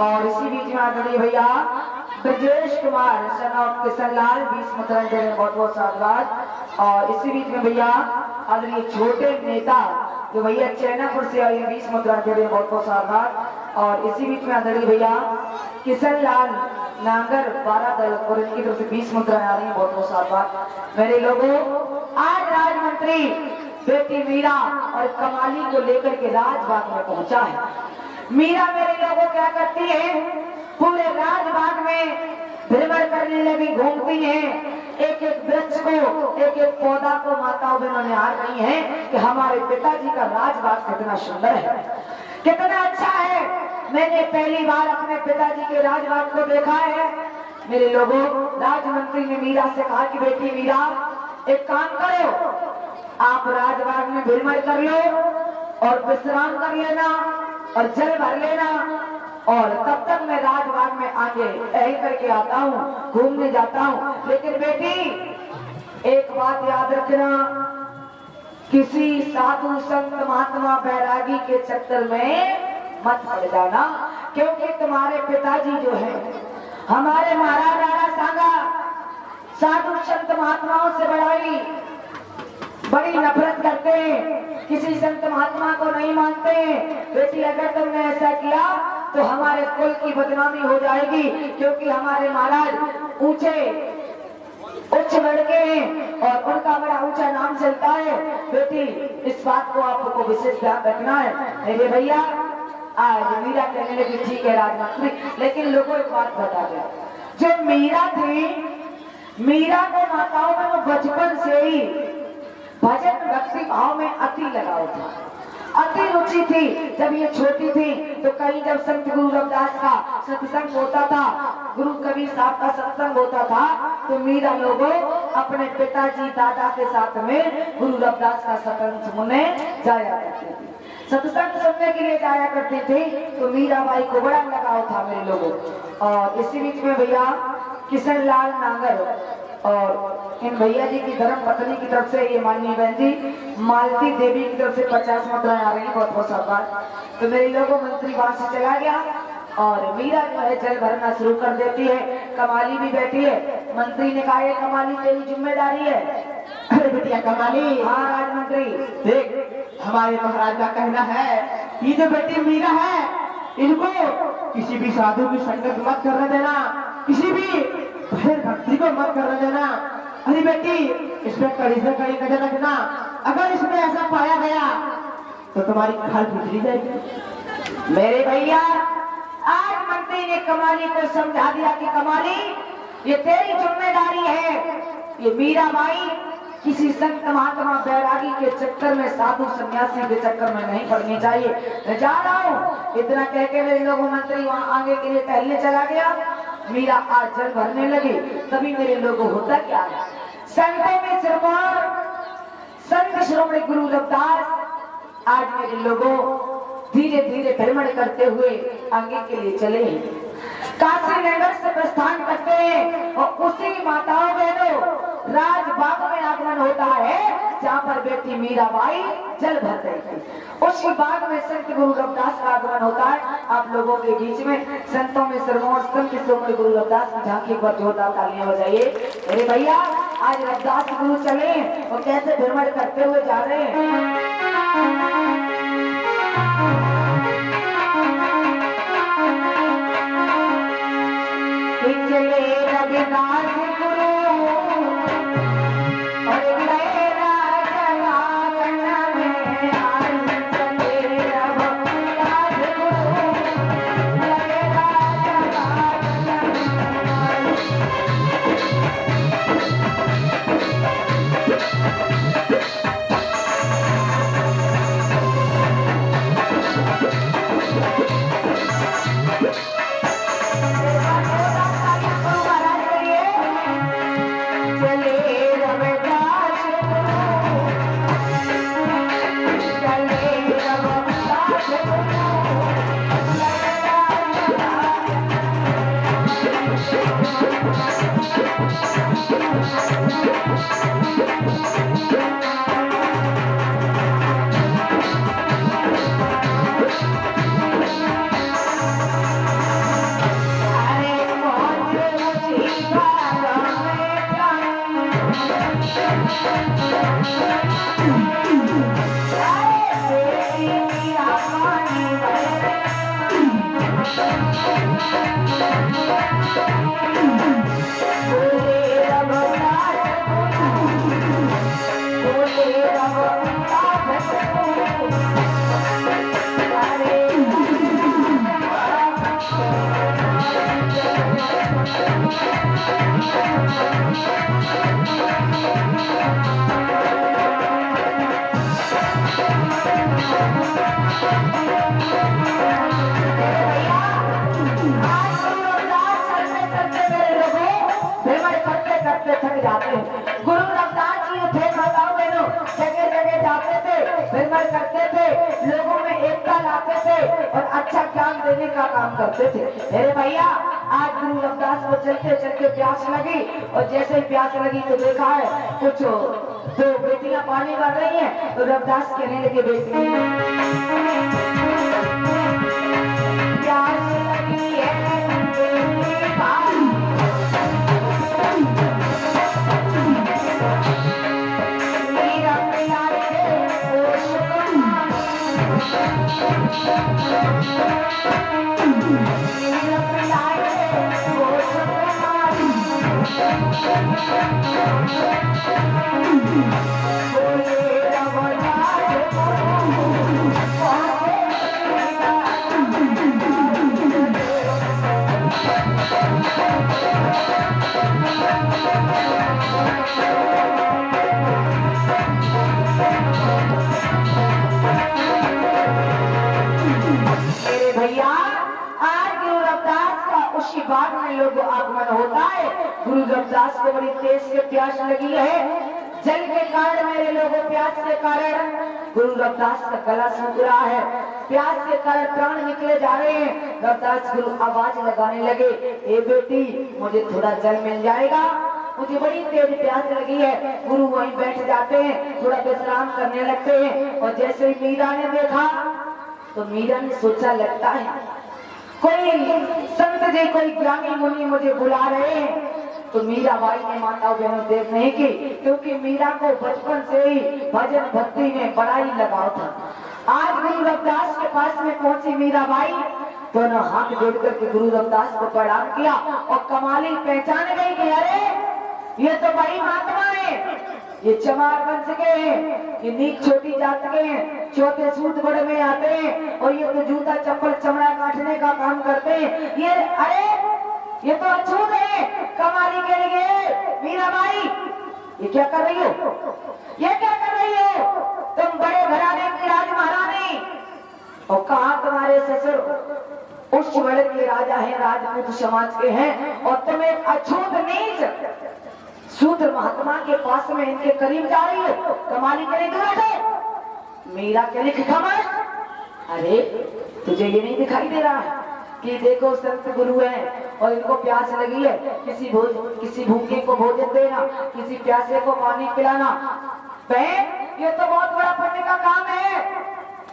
और इसी बीच में आदरणीय भैया ब्रजेश कुमार सन ऑफ किशनलाल 20 मुद्राएं दे रहे हैं, बहुत बहुत साधुवाद। और इसी बीच में भैया आदरणीय छोटे नेता जो भैया चैनापुर से आए 20 मुद्राएं दे रहे हैं, बहुत बहुत साधुवाद। और इसी बीच में आदरणीय भैया किशनलाल नागर 12 दल और इनकी तरफ से 20 मुद्राएं आ रही हैं, बहुत बहुत साधुवाद। मेरे लोगों, आज राजमंत्री बेटी मीरा और कमाली को लेकर के राजबाग में पहुंचा है। मीरा मेरे लोगों क्या करती है, पूरे राजबाग में भ्रमण करने लगी, घूमती है, एक एक वृक्ष को, एक एक पौधा को माताओं बहनों ने हार रही है कि हमारे पिताजी का राजबाग कितना सुंदर है, कितना अच्छा है। मैंने पहली बार अपने पिताजी के राजबाग को देखा है। मेरे लोगों, राजमंत्री ने मीरा से कहा कि बेटी मीरा, एक काम करो, आप राजबाग में भ्रमण कर लो और विश्राम कर लेना और जल भर लेना, और तब तक मैं राजबाग में आगे टहल करके आता हूँ, घूमने जाता हूँ। लेकिन बेटी एक बात याद रखना, किसी साधु संत महात्मा बैरागी के चक्कर में मत पड़ जाना, क्योंकि तुम्हारे पिताजी जो है हमारे महाराज राणा सांगा साधु संत महात्माओं से बड़ी नफरत करते हैं, किसी संत महात्मा को नहीं मानते हैं। बेटी अगर तुमने ऐसा किया तो हमारे कुल की बदनामी हो जाएगी, क्योंकि हमारे महाराज उच्च वर्ग के हैं और उनका बड़ा ऊंचा नाम चलता है। बेटी इस बात को आपको विशेष ध्यान रखना है। मेरे भैया आज मीरा कहने लगी ठीक है राजमंत्री, लेकिन लोगों एक बात बता दें, जो मीरा थी, मीरा को माताओं में वो बचपन से ही भजन भक्ति भाव में अति लगाव था, अति रुचि थी। जब ये छोटी थी तो कहीं जब संत गुरु रविदास का सत्संग होता था, गुरु कबीर साहब का सत्संग होता था, तो मीरा लोगों अपने पिताजी दादा के साथ में गुरु रविदास का सत्संग सुनने जाया करती थी, सत्संग सुनने के लिए जाया करती थी। तो मीरा बाई को बड़ा लगाव था मेरे लोगों। और इसी बीच में भैया किशनलाल नागर और इन भैया जी की धर्म पत्नी की तरफ से ये माननीय बहन जी मालती देवी की तरफ से 50 मुद्राएं आ रही हैं, बहुत बहुत साधुवाद। तो मेरे लोगों, मंत्री वहां से चला गया और मीरा जो है जल भरना शुरू कर देती है। कमाली भी बैठी है। मंत्री ने कहा कमाली तेरी जिम्मेदारी है। अरे बेटिया कमाली। हाँ राजमंत्री। देख, हमारे महाराज का कहना है ये जो बेटी मीरा है, इनको किसी भी साधु की संगत मत करने देना, किसी भी भजन भक्ति को मत करने देना। अरे बेटी, इसमें कड़ी से कड़ी नजर रखना, अगर इसमें ऐसा पाया गया तो तुम्हारी खाल बिगड़ी जाएगी। मेरे भैया, आज मंत्री ने कमाली को समझा दिया कि कमाली ये तेरी जिम्मेदारी है, ये मीरा बाई किसी संत महात्मा बैरागी के चक्कर में, साधु सन्यासी के चक्कर में नहीं पड़नी चाहिए। मैं जा रहा हूँ। इतना कह के मेरे लोगों, मंत्री वहां आगे के लिए टहलने चला गया। मीरा आज जल भरने लगी। तभी मेरे लोगों होता क्या है, संतों में सिरमौर संत श्रोमणी गुरु रविदास आज मेरे लोगों धीरे धीरे भ्रमण करते हुए आगे के लिए चले हैं। काशी नगर से प्रस्थान करते हैं और उसी माताओं बहनों राजबाग में आगमन होता है जहाँ पर बेटी मीराबाई जल भर रही थी। उसी बाग में संत गुरु रविदास का आगमन होता है। आप लोगों के बीच में संतों में सिरमौर संत श्रोमणी गुरु रविदास की झांकी पर जोरदार तालियां बजाइए। अरे भैया, आज रविदास गुरु चले और कैसे भ्रमण करते हुए जा रहे हैं। चले रविदास गुरु और गए राजनागन में, आज चले रविदास गुरु गए राजनागन गुरु रविदास जी थे माताओं बहनों, जगह जगह जाते थे, भ्रमण करते थे, लोगों में एकता लाते थे और अच्छा ज्ञान देने का काम करते थे। मेरे भैया आज गुरु रविदास को चलते चलते प्यास लगी और जैसे ही प्यास लगी तो देखा है कुछ दो बेटियां पानी भर रही हैं, तो रविदास कहने लगे बेटी प्यास लगी है बाग में लोगों आगमन होता है। गुरु रविदास को बड़ी तेज से प्यास लगी है, जल के कारण मेरे लोगों प्यास के कारण गुरु रविदास का गला सूख रहा है, प्यास के कारण प्राण निकले जा रहे हैं। रविदास गुरु आवाज लगाने लगे, ए बेटी मुझे थोड़ा जल मिल जाएगा, मुझे बड़ी तेज प्यास लगी है। गुरु वहीं बैठ जाते हैं, थोड़ा विश्राम करने लगते हैं और जैसे ही मीरा ने देखा तो मीरा ने सोचा लगता है कोई संत जी कोई ज्ञानी मुनि मुझे बुला रहे हैं। तो मीरा बाई ने माताओं बहनों देख नहीं की, क्योंकि मीरा को बचपन से ही भजन भक्ति में बड़ा ही लगाव था। आज गुरु रविदास के पास में पहुंची मीरा बाई, दोनों हाथ जोड़ करके गुरु रविदास को प्रणाम किया और कमाली पहचान गई कि अरे ये तो बड़ी महात्मा है, ये चमार वंश के हैं, ये नीच छोटी जात के हैं, चौथे सूत बड़े में आते हैं और ये तो जूता चप्पल चमड़ा काटने का काम करते हैं। ये अरे ये तो अछूत है कमाली के लिए। मीराबाई ये क्या कर रही हो, ये क्या कर रही हो, तुम बड़े घराने की राजमहारानी और कहा तुम्हारे ससुर उच्च वर्ग के राजा हैं, राजपूत समाज के हैं और तुम एक अछूत नीच शूद्र महात्मा के पास में इनके करीब जा रही हो, कमाली के लिए दूर हटो। मीरा के लिए खबर, अरे तुझे ये नहीं दिखाई दे रहा है कि देखो संत गुरु हैं और इनको प्यास लगी है, किसी भूखे को भोजन देना, किसी प्यासे को पानी पिलाना, बहन ये तो बहुत बड़ा पुण्य का काम है।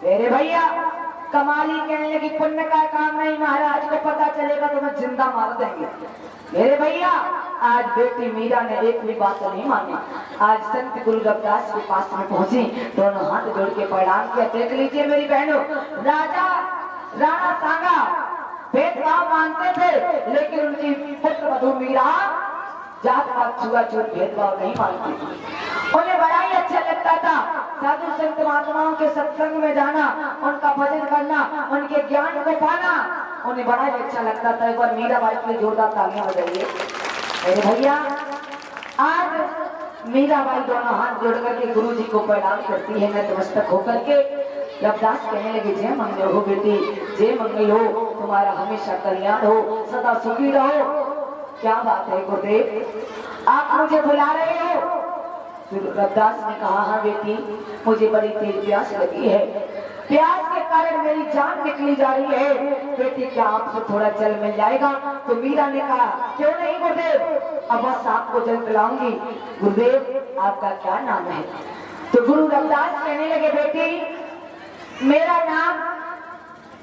मेरे भैया कमाली कहने लगी पुण्य का काम नहीं, महाराज को पता चलेगा तो मैं जिंदा मार देंगे। मेरे भैया आज बेटी मीरा ने एक भी बात नहीं मानी। आज संत गुरु रविदास के पास में पहुंची, दोनों हाथ जोड़ के प्रणाम किया। देख लीजिए मेरी बहनों, राजा राणा सांगा भेदभाव मानते थे, लेकिन उनकी पुत्र वधू मीरा जात पात छुआछूत भेदभाव नहीं मानती थी। उन्हें बड़ा ही अच्छा लगता था साधु संत महात्माओं के सत्संग में जाना, उनका भजन करना, उनके ज्ञान को पाना, उन्हें बड़ा ही अच्छा लगता था। एक बार मीराबाई के लिए जोरदार तालियां बजाइए। मेरे भैया आज मीराबाई दोनों हाथ जोड़ करके गुरु जी को प्रणाम करती है, नतमस्तक होकर के। रविदास कहने लगे जय मंगल हो बेटी, जय मंगल हो, तुम्हारा हमेशा कल्याण हो, सदा सुखी रहो। क्या बात है गुरुदेव, आप मुझे बुला रहे हो? रविदास ने कहा हाँ बेटी, मुझे बड़ी तेज प्यास लगी है, प्यास के कारण मेरी जान निकली जा रही है। बेटी क्या आपको थोड़ा जल मिल जाएगा? तो मीरा ने कहा क्यों नहीं गुरुदेव, अब बस आपको जल पिलाऊंगी। गुरुदेव आपका क्या नाम है? तो गुरु रविदास कहने लगे बेटी मेरा नाम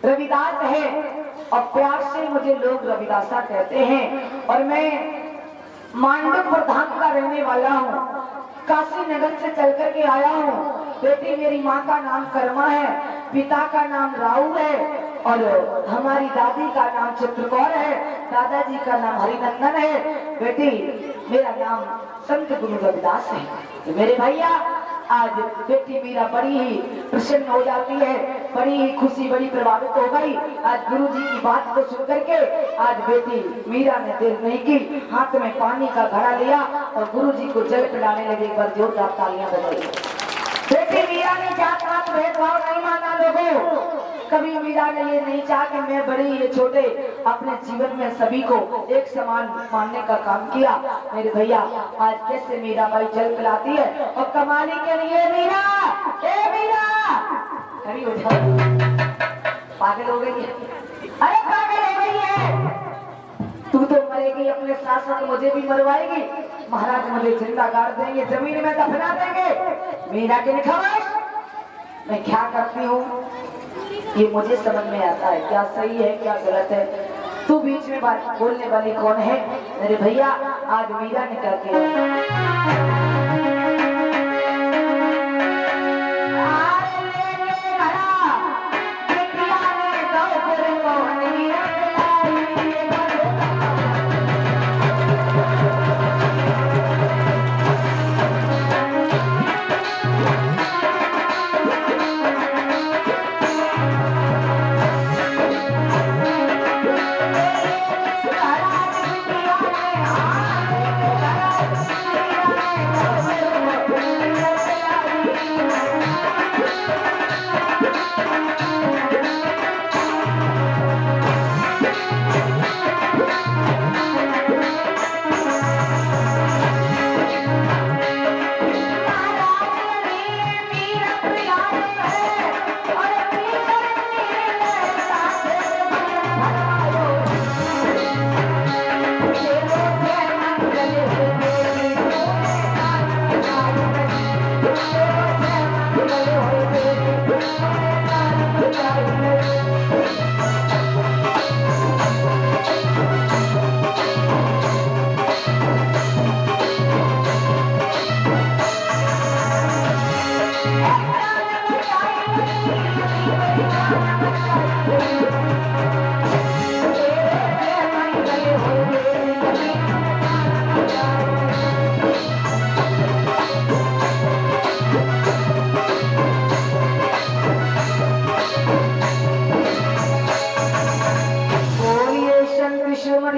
रविदास है और प्यार से मुझे लोग रविदासा कहते हैं, और मैं मांडवपुर धाम का रहने वाला हूँ, काशी नगर से चल करके आया हूँ। बेटी मेरी माँ का नाम कर्मा है, पिता का नाम राहु है, और हमारी दादी का नाम चित्रकौर है, दादाजी का नाम हरिनंदन है। बेटी मेरा नाम संत गुरु रविदास है। तो मेरे भैया आज बेटी मीरा बड़ी ही प्रसन्न हो जाती है, बड़ी ही खुशी, बड़ी प्रभावित हो गई आज गुरु जी की बात को सुन करके। आज बेटी मीरा ने देर नहीं की, हाथ में पानी का घड़ा लिया और गुरु जी को जल पिलाने लगे। एक बार जोरदार तालियां बजाइए। बेटी मीरा ने जात पात भेदभाव नहीं माना लोगों, कभी मीरा ने ये नहीं चाहा कि मैं बड़े ये छोटे, अपने जीवन में सभी को एक समान मानने का काम किया। मेरे भैया आज कैसे मीराबाई जल पिलाती है, और कमाली के लिए मीरा, ए मीरा खड़ी हो जाओ, पागल हो गई है, अरे पागल हो गई है, तू तो मरेगी, अपने साथ साथ मुझे भी मरवाएगी, महाराज मुझे जिंदा गाड़ देंगे, जमीन में दफना देंगे। मीरा के खामोश, मैं क्या करती हूँ ये मुझे समझ में आता है, क्या सही है क्या गलत है, तू बीच में बात बोलने वाली कौन है? मेरे भैया आज मीरा ने क्या किया,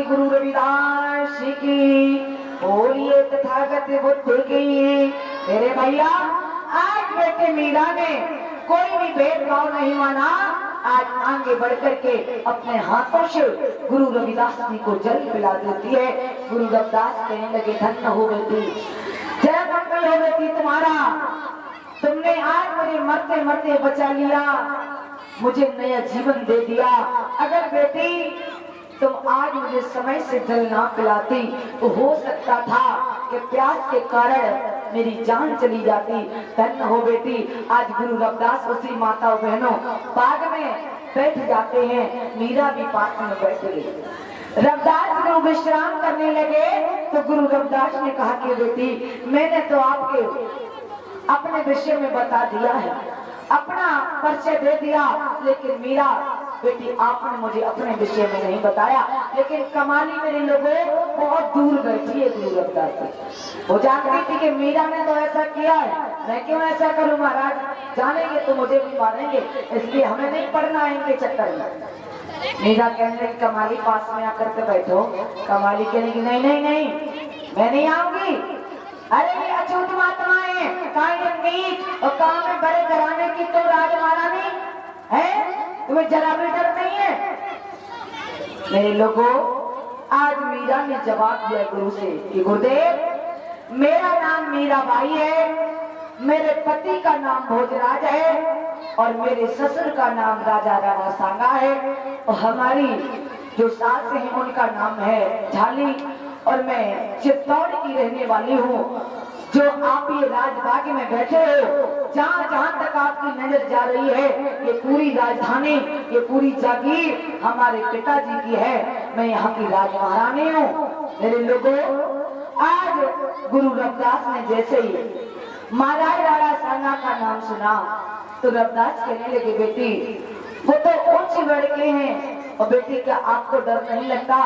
गुरु रविदास की बोलिए, तथागत बुद्ध की। मेरे भैया आज बेटे मीरा ने कोई भी भेदभाव नहीं माना, आज आगे बढ़ करके अपने हाथों से गुरु रविदास जी को जल पिला देती है। गुरु रविदास कहने लगे धन्य हो बेटी, जय मंगल हो बेटी तुम्हारा, तुमने आज मुझे मरते मरते बचा लिया, मुझे नया जीवन दे दिया। अगर बेटी तुम आज मुझे समय से जल ना पिलाती तो हो सकता था कि प्यास के कारण मेरी जान चली जाती। धन्य हो बेटी, आज गुरु रविदास उसी माता और बहनों बाग में बैठ जाते हैं। मीरा भी पास में बैठ गई। रविदास गुरु विश्राम करने लगे तो गुरु रविदास ने कहा कि बेटी, मैंने तो आपके अपने विषय में बता दिया है, अपना परिचय दे दिया, लेकिन मीरा बेटी आपने मुझे अपने विषय में नहीं बताया। लेकिन कमाली मेरे लोगों बहुत दूर बैठी है गुरु रविदास से। वो जानती थी कि मीरा ने तो ऐसा किया है, मैं क्यों ऐसा करूं महाराज, जानेंगे तो मुझे भी मारेंगे, इसलिए हमें नहीं पढ़ना है इनके चक्कर में। मीरा कहने लगी कमाली पास में आकर के बैठो। कमाली कहने नहीं नहीं नहीं, मैं नहीं आऊंगी। अरे ये अछूत महात्माएं, कायम नीच और काम में बड़े घराने की तो राजमहारानी है, तुम्हें जरा भी डर नहीं है। मेरे लोगों, आज मीरा ने जवाब दिया गुरु से कि गुरुदेव, मेरा नाम मीराबाई है, मेरे पति का नाम भोजराज है और मेरे ससुर का नाम राजा राणा सांगा है, और हमारी जो सास है उनका नाम है झाली, और मैं चित्तौड़ की रहने वाली हूँ। जो आप ये राजबाग में बैठे हो, जहाँ जहाँ तक आपकी नजर जा रही है, ये पूरी राजधानी, ये पूरी जागीर हमारे पिताजी की है। मैं यहाँ की राजमहारानी हूँ। मेरे लोगों, आज गुरु रविदास ने जैसे ही महाराज राणा सांगा का नाम सुना तो रविदास कहने लगे बेटी, वो तो ऊंचे लड़के हैं, और बेटी क्या आपको डर नहीं लगता?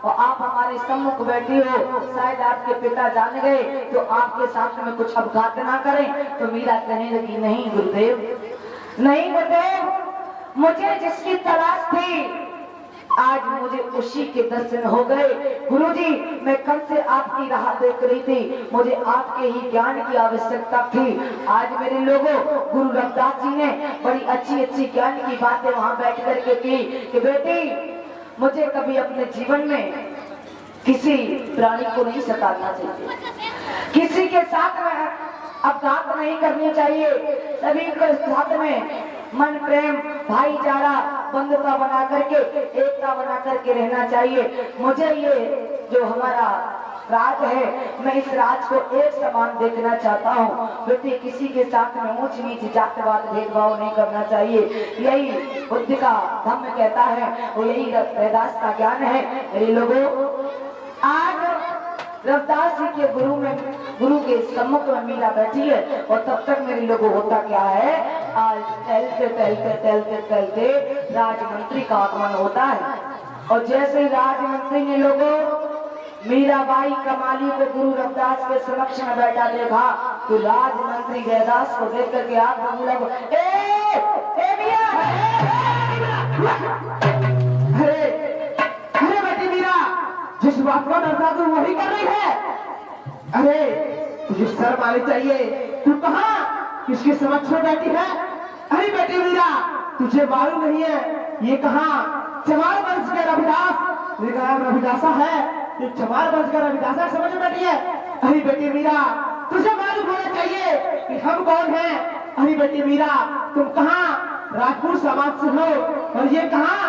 और आप हमारे सम्मुख बैठी हो, शायद आपके पिता जान गए तो आपके साथ में कुछ अपघात ना करें। तो मीरा कहने लगी नहीं गुरुदेव, नहीं गुरुदेव, मुझे जिसकी तलाश थी आज मुझे उसी के दर्शन हो गए। गुरुजी, मैं कल से आपकी राह देख रही थी, मुझे आपके ही ज्ञान की आवश्यकता थी। आज मेरे लोगों, गुरु रविदास जी ने बड़ी अच्छी अच्छी ज्ञान की बातें वहां बैठ करके की कि बेटी, मुझे कभी अपने जीवन में किसी प्राणी को नहीं सताना चाहिए, किसी के साथ में अपघात नहीं करनी चाहिए, सभी के साथ में मन प्रेम भाईचारा बंधुता बना करके, एकता बना करके रहना चाहिए। मुझे ये जो हमारा राज है, मैं इस राज को एक समान देखना चाहता हूँ। बेटी, किसी के साथ में ऊंच नीच जातिवाद भेदभाव नहीं करना चाहिए। यही बुद्धि का धम्म कहता है, वो यही रविदास का ज्ञान है। मेरे लोगों, आज रविदास जी के गुरु के सम्मुख में मीरा बैठी है, और तब तक मेरे लोगों होता क्या है, आज टहलते टहलते टहलते टहलते राजमंत्री का आगमन होता है। और जैसे ही राजमंत्री ने लोगों मीराबाई कमाली को गुरु रविदास के समक्ष में बैठा देखा तो राजमंत्री रविदास को देख करके आग बोला, अरे बेटी मीरा, जिस बात को डरता तू वही कर रही है। अरे तुझे शर्म आनी चाहिए, तू कहाँ किसके समक्ष में बैठी है? अरे बेटी मीरा, तुझे मालूम नहीं है ये कहाँ चमार वंश के रविदास रविदासा है, ये चमार वंश का रविदासा समझ में बैठी है। अरे बेटी मीरा, तुझे मालूम होना चाहिए कि हम कौन हैं। अरे बेटी मीरा, तुम कहाँ राजपूत समाज से हो, और ये कहाँ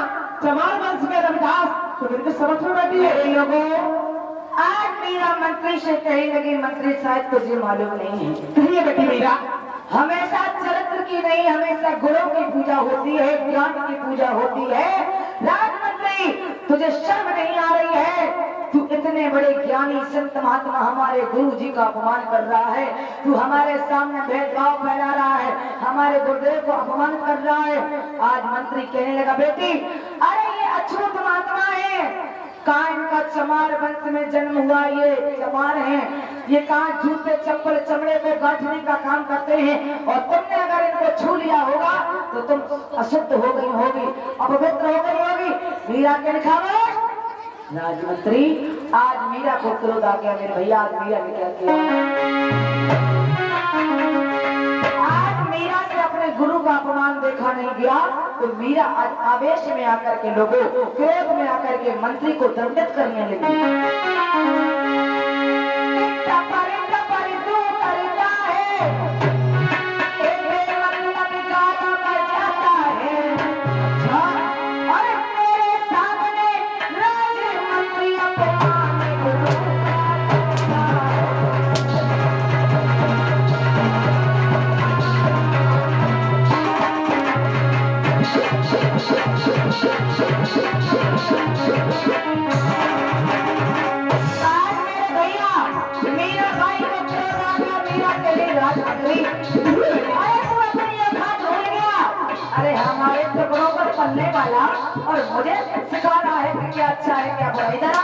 चमार वंश के रविदास, तो मेरे समझ में बैठी है। लोगों, आज मीरा मंत्री से कहने लगी, मंत्री साहब तुझे मालूम नहीं है, कहिए बेटी मीरा, हमेशा चरित्र की नहीं, हमेशा गुणों की पूजा होती है, ज्ञान की पूजा होती है। राजमंत्री, तुझे शर्म नहीं आ रही है? तू इतने बड़े ज्ञानी संत महात्मा हमारे गुरु जी का अपमान कर रहा है, तू हमारे सामने भेदभाव फैला रहा है, हमारे गुरुदेव को अपमान कर रहा है। आज मंत्री कहने लगा, बेटी, अरे ये अछूत महात्मा है, कहाँ इनका चमार वंश में जन्म हुआ, ये चमार हैं, ये कहाँ जूते चप्पल चमड़े को गांठने का काम करते हैं, और तुमने अगर इनको छू लिया होगा तो तुम अशुद्ध हो गई होगी, अपवित्र हो गई होगी। मीरा के खामोश। राजमंत्री, आज मीरा को क्रोध आ गया, मेरे भैया, आज मीरा ने क्या किया? आज मीरा से अपने गुरु का अपमान देखा नहीं गया, तो मीरा आज आवेश में आकर के लोगों, क्रोध में आकर के मंत्री को दंडित करने लगी। आज मेरे भैया मीरा बाई को छोड़ राजा मीरा के लिए राजमंत्री अरे तू अपनी ये बात भूल गया। अरे हमारे तो बरोबर पलने वाला और मुझे सिखा रहा है कि क्या अच्छा है क्या बुरा। इधर आ।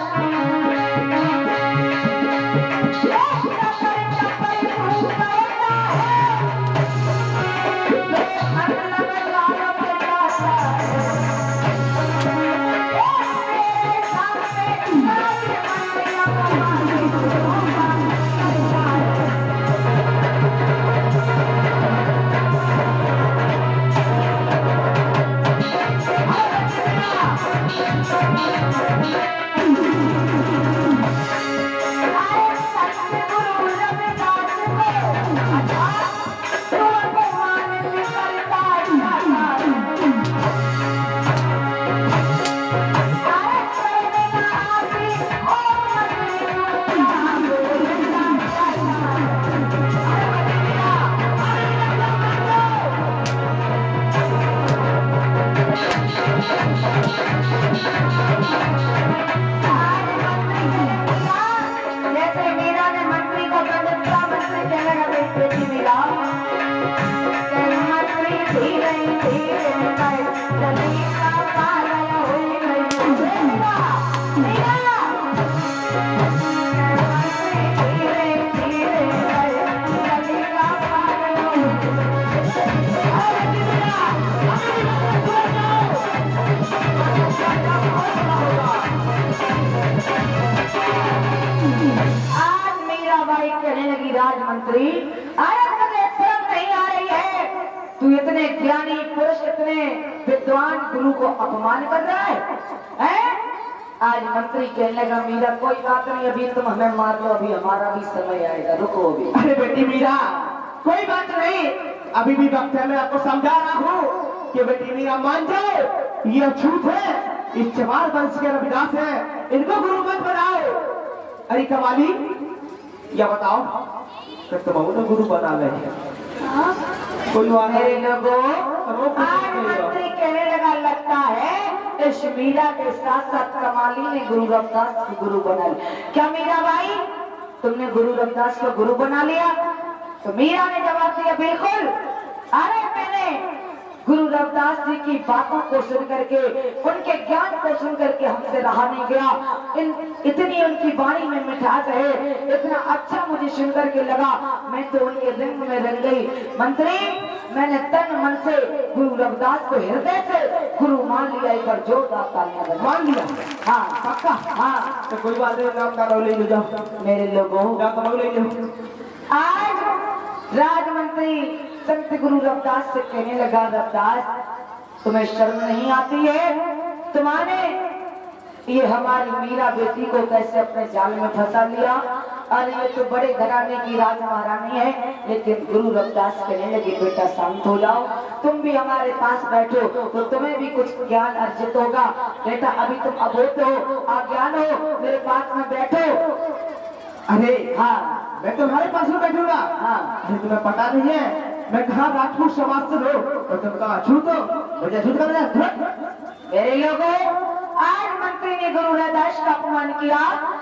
राजमंत्री आज मुझे शर्म नहीं आ रही है। तू इतने ज्ञानी पुरुष इतने विद्वान गुरु को अपमान कर रहा है? आज मंत्री कहने लगा मीरा कोई बात नहीं, अभी तुम हमें मार लो, अभी हमारा भी समय आएगा, रुको अभी। अरे बेटी मीरा कोई बात नहीं, अभी भी वक्त है। मैं आपको समझा रहा हूँ कि बेटी मीरा मान जाओ, ये अछूत है, इस चमार वंश के रविदास है, इनको गुरु मत बनाओ। अरे कमाली या बताओ कि तुम गुरु बना ले कोई बात मेरे लोगों आज मंत्री कहने लगा लगता है इस मीरा के साथ साथ कमाली ने गुरु रविदास को गुरु बना लिया। क्या मीरा भाई तुमने गुरु रविदास को गुरु बना लिया? तो मीरा ने जवाब दिया बिल्कुल। अरे मैंने गुरु रविदास जी की बातों को सुन करके उनके ज्ञान को सुन करके हमसे रहा नहीं गया। इतनी उनकी वाणी में मिठास है, इतना अच्छा मुझे सुन करके लगा, मैं तो उनके रंग में रंग गई। मंत्री मैंने तन मन से गुरु रविदास को हृदय से गुरु मान लिया। एक बार जोरदार तालियां मान लिया? हाँ पक्का? हाँ तो कोई बात नहीं, नाम का ले लो जाओ। मेरे लोगों जाओ ले लो। आज राजमंत्री संत गुरु रविदास से कहने लगा रविदास तुम्हें शर्म नहीं आती है? तुम्हारे ये हमारी मीरा बेटी को कैसे अपने जाल में फंसा लिया? अरे ये तो बड़े घराने की राज महारानी है। लेकिन गुरु रविदास कहने लगे बेटा शांत हो जाओ, तुम भी हमारे पास बैठो तो तुम्हें भी कुछ ज्ञान अर्जित होगा। बेटा अभी तुम अबोध हो, अज्ञान हो, मेरे पास में बैठो। अरे हाँ मैं तुम्हारे पास में बैठूंगा? हाँ अरे तुम्हें पता नहीं है मैं कहा राजपूत समाज से हो और तुम कहा अछूत हो, मुझे अछूत कर दिया। मेरे लोगों आज मंत्री ने गुरु रविदास का अपमान किया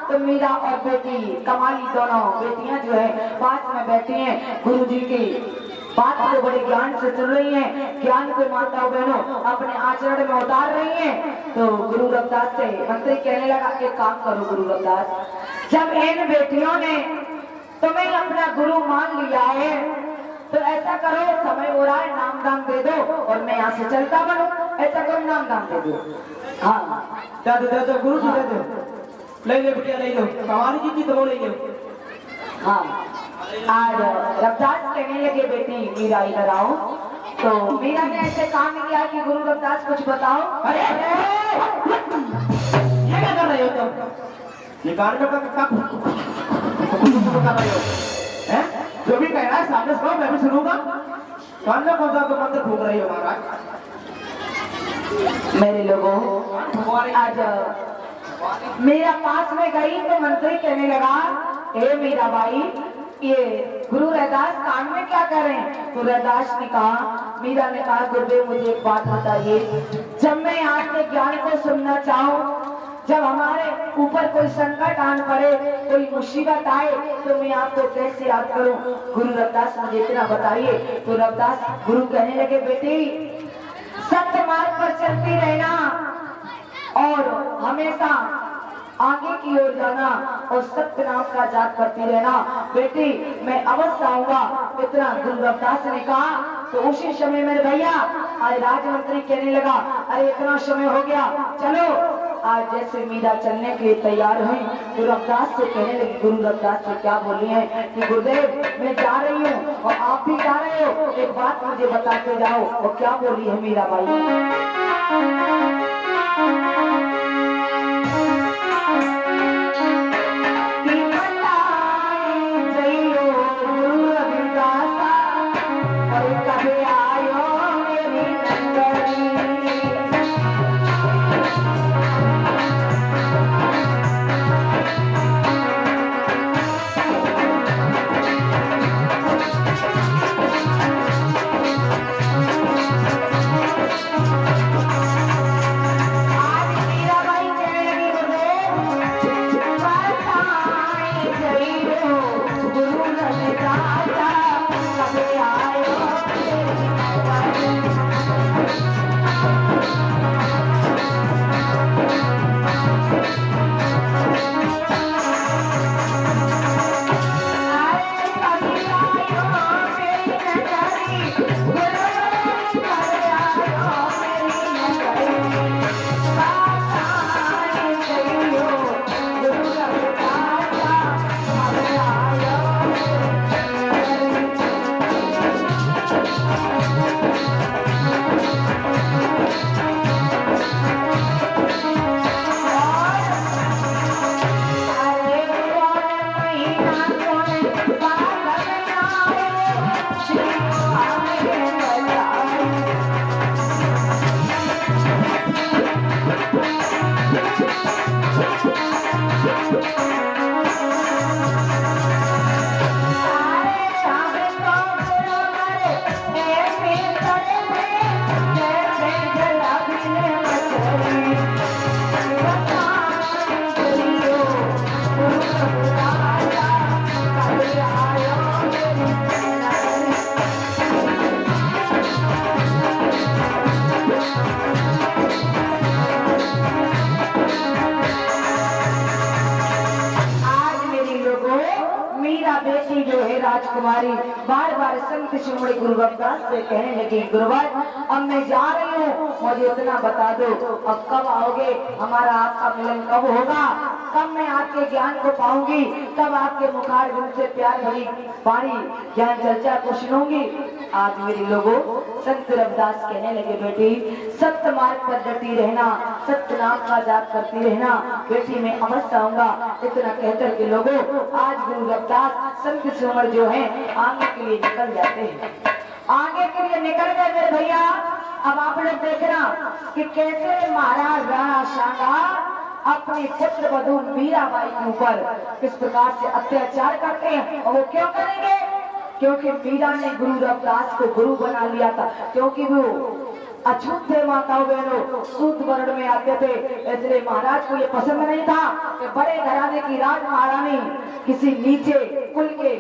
तो मीरा और बेटी कमाली दोनों बेटियां जो है पास में बैठी हैं, गुरु जी की बात को बड़े ज्ञान से सुन रही हैं, ज्ञान को माताओं बहनों अपने आचरण में उतार रही हैं। तो गुरु रविदास से मंत्री कहने लगा एक काम करो गुरु रविदास, जब इन बेटियों ने तुम्हें अपना गुरु मान लिया है तो ऐसा करो समय हो रहा है नाम दान दे दो और मैं यहाँ से चलता बनूं। ऐसा करो नाम दान दे दो। हाँ दे दो गुरु जी दे दो, ले लो बिटिया ले लो, कमाली जी दो ले लो। हाँ आज रविदास कहने लगे बेटी मीरा इधर आओ। तो मीरा ने ऐसे काम किया कि गुरु रविदास कुछ बताओ। अरे ये क्या कर रहे हो तुम? ये गाड़ी में कर रहे हो? जो भी कह रहा है सामने सुनो, मैं भी सुनूंगा। कौन सा तो मंदिर घूम रही हो महाराज? मेरे लोगों आज मीरा पास में गई तो मंत्री कहने लगा ए मीरा भाई ये गुरु रैदास कान में क्या कर रहे हैं? तो रैदास ने कहा, मीरा ने कहा, गुरुदेव मुझे एक बात बताइए, जब मैं आपके ज्ञान को सुनना चाहूं, जब हमारे ऊपर कोई संकट आन पड़े, कोई मुसीबत आए, तो मैं आपको कैसे याद करूं? गुरु रविदास मुझे इतना बताइए। तो रविदास गुरु कहने लगे, बेटी सत्य मार्ग पर चलती रहना और हमेशा आगे की ओर जाना और सत्य नाम का जाप करती रहना। बेटी मैं अवश्य आऊंगा, इतना गुरु रविदास ने कहा। तो उसी समय मेरे भैया आज राजमंत्री कहने लगा, अरे इतना समय हो गया, चलो। आज जैसे मीरा चलने के लिए तैयार हुई तो रविदास से कहने लगी, गुरु रविदास से क्या बोली है कि गुरुदेव मैं जा रही हूँ और आप भी जा रहे हो, एक बात मुझे बताते जाओ। और क्या बोली है मीरा बाई? राजकुमारी बार बार संत शिरोमणि गुरु रविदास से कहने लगी, गुरुवर अब मैं जा रही हूँ, मुझे इतना बता दो अब कब आओगे, हमारा आपका मिलन कब होगा, कब मैं आपके ज्ञान को पाऊंगी, कब आपके मुखार बिंद से प्यार भरी वाणी ज्ञान चर्चा को सुनूंगी। आज मेरे लोगों संत रविदास कहने लगे, बेटी सत्य मार्ग पर डटी रहना, सत्य नाम का जाप करती रहना, बेटी मैं अवश्य आऊंगा। इतना कहकर के लोगों आज गुरु रविदास संत शिरोमणि जो है आगे के लिए निकल जाते हैं। आगे के लिए निकल गए मेरे भैया। अब आप लोग देखना कि कैसे महाराज राणा सांगा अपने पुत्र वधू मीराबाई के ऊपर किस प्रकार से अत्याचार करते हैं। और वो क्यों करेंगे? क्योंकि मीरा ने गुरु रविदास को गुरु बना लिया था, क्योंकि वो अछूत थे माताओं बहनों, शुद्ध वर्ण में आते थे, इसलिए महाराज को ये पसंद नहीं था कि बड़े घराने की राज महारानी किसी नीचे कुल के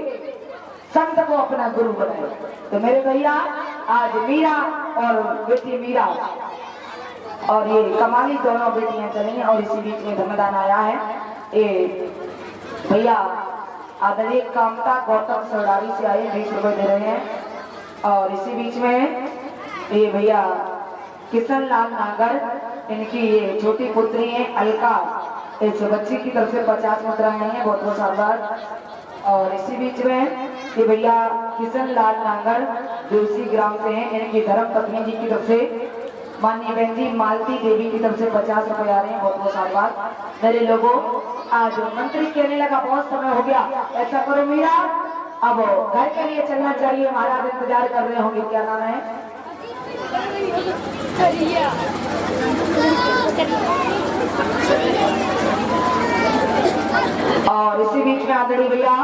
संत को अपना गुरु बनाए। तो मेरे भैया आज मीरा और बेटी मीरा और ये कमाली दोनों बेटियां चली और इसी बीच में धर्मदान आया है। ये भैया आदरणीय कामता गौतम सरदारी से आए 20 रुपए दे रहे हैं। और इसी बीच में ये भैया किशन लाल नागर, इनकी ये छोटी पुत्री है अलका, इस बच्ची की तरफ से 50 मुद्राएं हैं, बहुत बहुत आभार। और इसी बीच में ये भैया किशन लाल नागर जो इसी ग्राम से हैं, इनकी धर्म पत्नी जी की तरफ से माननीय बहन जी मालती देवी की तरफ से 50 रुपए आ रहे हैं, बहुत बहुत आभार। मेरे लोगों आज मंत्री कहने लगा बहुत समय हो गया, ऐसा करो मीरा अब घर के लिए चलना चाहिए, महाराज इंतजार कर रहे होंगे। क्या नाम है? और इसी बीच में आदरणीय भैया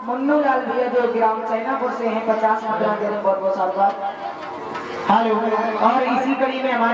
मुन्नू लाल भैया जो ग्राम चैनापुर से हैं 50 मुद्रा दे रहे हैं, बहुत बहुत साधुवाद। हेलो। और इसी कड़ी में हमारे